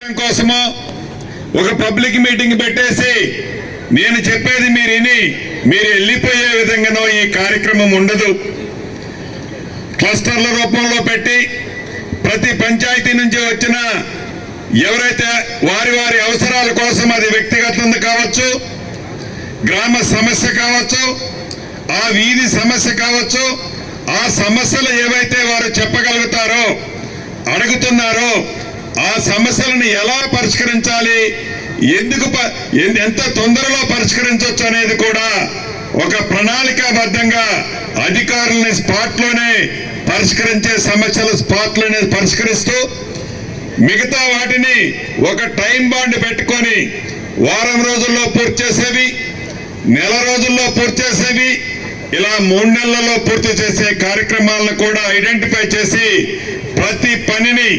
కోసమో ఒక public meeting పెట్టేసి నేను చెప్పేది మీరు విని మీరు వెళ్ళిపోయే విధంగానో ఈ కార్యక్రమం ఉండదు. క్లస్టర్ల రూపంలో పెట్టి ప్రతి పంచాయతీ నుంచి వచ్చిన ఎవరైతే వారి వారి అవసరాల కోసం, అది వ్యక్తిగతంగా కావచ్చు, గ్రామ సమస్య కావచ్చు, ఆ వీధి సమస్య కావచ్చు, ఆ సమస్యలు ఏవైతే వారు చెప్పగలుగుతారో, అడుగుతున్నారో ఆ సమస్యలను ఎలా పరిష్కరించాలి, ఎంత తొందరలో పరిష్కరించవచ్చు అనేది కూడా ఒక ప్రణాళికాబద్ధంగా అధికారులని స్పాట్లోనే పరిష్కరించే సమస్యలు స్పాట్లోనే పరిష్కరిస్తూ, మిగతా వాటిని ఒక టైం బాండ్ పెట్టుకొని వారం రోజుల్లో పూర్తి చేసేవి, నెల రోజుల్లో పూర్తి చేసేవి, ఇలా 3 నెలల్లో పూర్తి చేసే కార్యక్రమాలను కూడా ఐడెంటిఫై చేసి ప్రతి పనిని,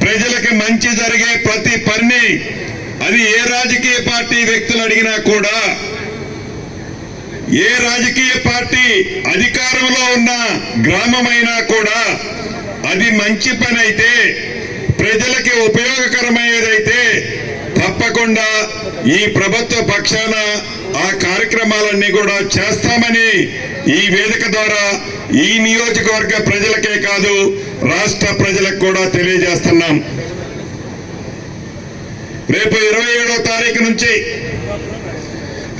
ప్రజలకు మంచి జరిగే ప్రతి పనిని, అది ఏ రాజకీయ పార్టీ వ్యక్తులు అడిగినా కూడా, ఏ రాజకీయ పార్టీ అధికారంలో ఉన్న గ్రామమైనా కూడా, అది మంచి పని అయితే, ప్రజలకి ఉపయోగకరమైనదైతే తప్పకుండా ఈ ప్రభుత్వ పక్షాన ఆ కార్యక్రమాలన్నీ కూడా చేస్తామని ఈ వేదిక ద్వారా ఈ నియోజకవర్గ ప్రజలకే కాదు రాష్ట్ర ప్రజలకు కూడా తెలియజేస్తున్నాం. రేపు 27వ తారీఖు నుంచి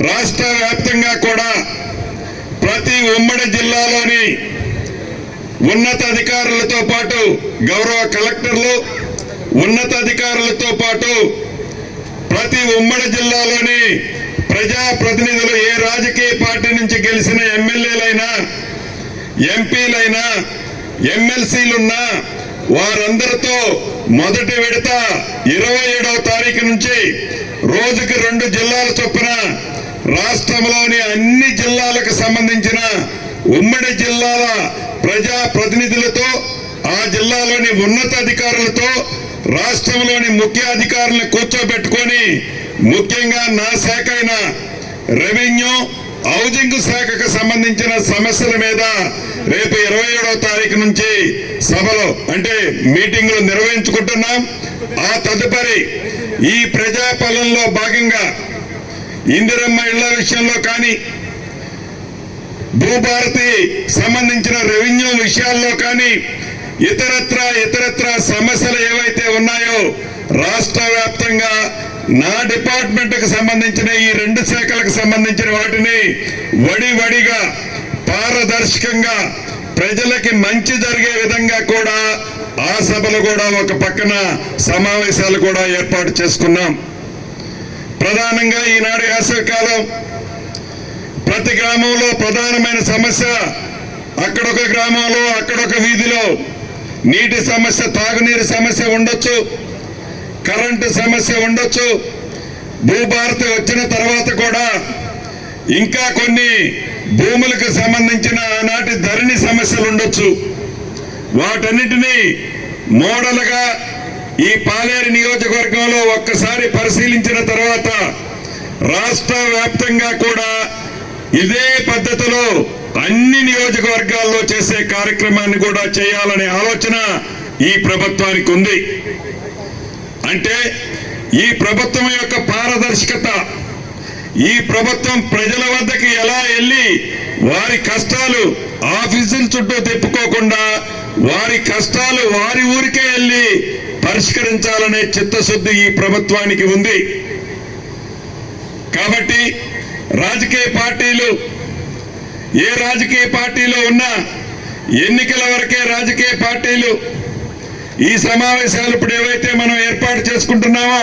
రాష్ట్ర వ్యాప్తంగా కూడా ప్రతి ఉమ్మడి జిల్లాలోని ఉన్నత అధికారులతో పాటు గౌరవ కలెక్టర్లు, ఉన్నత అధికారులతో పాటు ప్రతి ఉమ్మడి జిల్లాలోని ప్రజాప్రతినిధులు, ఏ రాజకీయ పార్టీ నుంచి గెలిచిన ఎమ్మెల్యేలైనా, ఎంపీలైనా, ఎమ్మెల్సీలున్నా వారందరితో మొదటి విడత 27వ తారీఖు నుంచి రోజుకి 2 జిల్లాల చొప్పున రాష్ట్రంలోని అన్ని జిల్లాలకు సంబంధించిన ఉమ్మడి జిల్లాల ప్రజాప్రతినిధులతో, ఆ జిల్లాలోని ఉన్నత అధికారులతో, రాష్ట్రంలోని ముఖ్య అధికారులను కూర్చోబెట్టుకొని, ముఖ్యంగా నా శాఖ అయిన రెవెన్యూ, హౌసింగ్ శాఖకు సంబంధించిన సమస్యల మీద రేపు 27వ తారీఖు నుంచి సభలో అంటే మీటింగులు నిర్వహించుకుంటున్నాం. ఆ తదుపరి ఈ ప్రజాపాలనలో భాగంగా ఇందిరమ్మ ఇళ్ల విషయంలో కానీ, భూభారతి సంబంధించిన రెవెన్యూ విషయాల్లో కానీ, ఇతరత్ర సమస్యలు ఏవైతే ఉన్నాయో రాష్ట్ర వ్యాప్తంగా నా డిపార్ట్మెంట్ కు సంబంధించిన ఈ 2 శాఖలకు సంబంధించిన వాటిని వడివడిగా పారదర్శకంగా ప్రజలకి మంచి జరిగే విధంగా కూడా ఆ సభలు కూడా ఒక పక్కన సమావేశాలు కూడా ఏర్పాటు చేసుకున్నాం. ప్రధానంగా ఈనాడు వేసవికాలం ప్రతి గ్రామంలో ప్రధానమైన సమస్య, అక్కడొక గ్రామంలో అక్కడొక వీధిలో నీటి సమస్య, తాగునీరు సమస్య ఉండొచ్చు, కరెంటు సమస్య ఉండొచ్చు. భూభారతి వచ్చిన తర్వాత కూడా ఇంకా కొన్ని భూములకు సంబంధించిన ఆనాటి ధరణి సమస్యలు ఉండొచ్చు. వాటన్నిటినీ మోడల్గా ఈ పాలేరు నియోజకవర్గంలో ఒక్కసారి పరిశీలించిన తర్వాత రాష్ట్ర వ్యాప్తంగా కూడా ఇదే పద్ధతిలో అన్ని నియోజకవర్గాల్లో చేసే కార్యక్రమాన్ని కూడా చేయాలనే ఆలోచన ఈ ప్రభుత్వానికి ఉంది. అంటే ఈ ప్రభుత్వం యొక్క పారదర్శకత, ఈ ప్రభుత్వం ప్రజల వద్దకు ఎలా వెళ్ళి వారి కష్టాలు ఆఫీసుల చుట్టూ తిప్పుకోకుండా వారి కష్టాలు వారి ఊరికే వెళ్ళి పరిష్కరించాలనే చిత్తశుద్ధి ఈ ప్రభుత్వానికి ఉంది. కాబట్టి రాజకీయ పార్టీలు, ఏ రాజకీయ పార్టీలో ఉన్నా ఎన్నికల వరకే రాజకీయ పార్టీలు ఈ సమావేశాలు ఇప్పుడు ఏవైతే మనం ఏర్పాటు చేసుకుంటున్నామో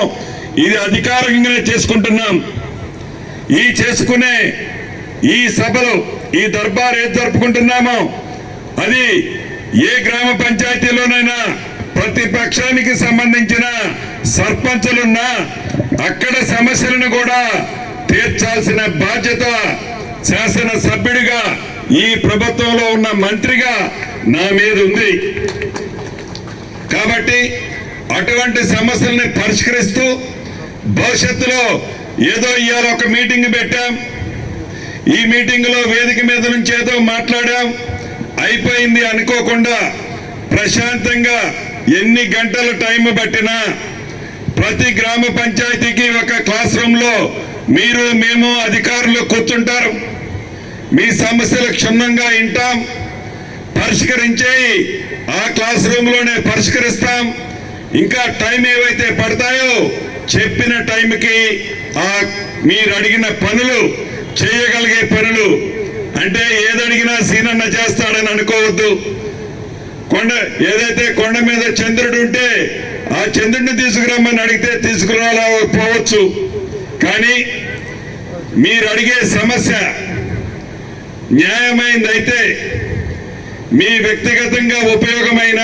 ఇది అధికారికంగానే చేసుకుంటున్నాం. ఈ చేసుకునే ఈ సభలు, ఈ దర్బార్ ఏది జరుపుకుంటున్నామో అది ఏ గ్రామ పంచాయతీలోనైనా ప్రతిపక్షానికి సంబంధించిన సర్పంచులున్నా అక్కడ సమస్యలను కూడా తీర్చాల్సిన బాధ్యత శాసనసభ్యుడిగా, ఈ ప్రభుత్వంలో ఉన్న మంత్రిగా నా మీద ఉంది. కాబట్టి అటువంటి సమస్యల్ని పరిష్కరిస్తూ భవిష్యత్తులో ఏదో ఇవాళ ఒక మీటింగ్ పెట్టాం, ఈ మీటింగ్ లో వేదిక మీద నుంచి ఏదో మాట్లాడాం, అయిపోయింది అనుకోకుండా ప్రశాంతంగా ఎన్ని గంటల టైం పట్టినా ప్రతి గ్రామ పంచాయతీకి ఒక క్లాస్ రూమ్ లో మీరు మేము అధికారులు కూర్చుంటారు. మీ సమస్యలు క్షుణ్ణంగా వింటాం, పరిష్కరించే ఆ క్లాస్ రూమ్ లోనే పరిష్కరిస్తాం. ఇంకా టైం ఏవైతే పడతాయో చెప్పిన టైంకి మీరు అడిగిన పనులు చేయగలిగే పనులు, అంటే ఏదడిగినా సీనన్న చేస్తాడని అనుకోవద్దు. ఏదైతే కొండ మీద చంద్రుడు ఉంటే ఆ చంద్రుడిని తీసుకురమ్మని అడిగితే తీసుకురాకపోవచ్చు. కానీ మీరు అడిగే సమస్య న్యాయమైందైతే, మీ వ్యక్తిగతంగా ఉపయోగమైన,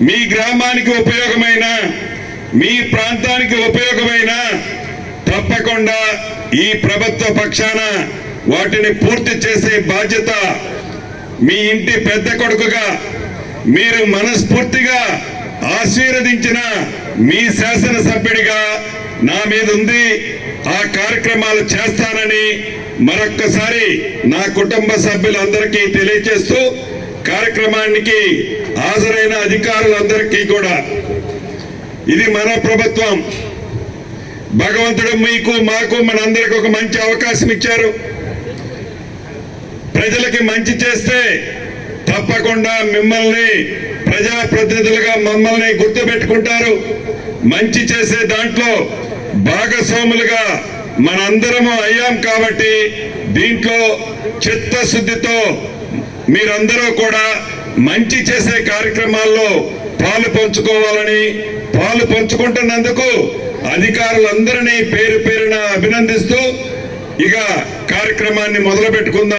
మీ గ్రామానికి ఉపయోగమైన, మీ ప్రాంతానికి ఉపయోగమైన తప్పకుండా ఈ ప్రభుత్వ పక్షాన వాటిని పూర్తి చేసే బాధ్యత మీ ఇంటి పెద్ద కొడుకుగా మీరు మనస్ఫూర్తిగా ఆశీర్వదించిన మీ శాసనసభ్యుడిగా నా మీద ఉంది. ఆ కార్యక్రమాలు చేస్తానని మరొక్కసారి నా కుటుంబ సభ్యులందరికీ తెలియజేస్తూ, కార్యక్రమానికి హాజరైన అధికారులందరికీ కూడా, ఇది మన ప్రభుత్వం. భగవంతుడు మీకు మాకు మనందరికి ఒక మంచి అవకాశం ఇచ్చారు. ప్రజలకి మంచి చేస్తే తప్పకుండా మిమ్మల్ని ప్రజాప్రతినిధులుగా మమ్మల్ని గుర్తుపెట్టుకుంటారు. మంచి చేసే దాంట్లో భాగస్వాములుగా మనందరము అయ్యాం కాబట్టి దీంట్లో చిత్తశుద్ధితో మీరందరూ కూడా మంచి చేసే కార్యక్రమాల్లో పాలు పంచుకోవాలని, పాలు పంచుకుంటున్నందుకు అధికారులందరినీ పేరు పేరున అభినందిస్తూ ఇక కార్యక్రమాన్ని మొదలు పెట్టుకుందాం.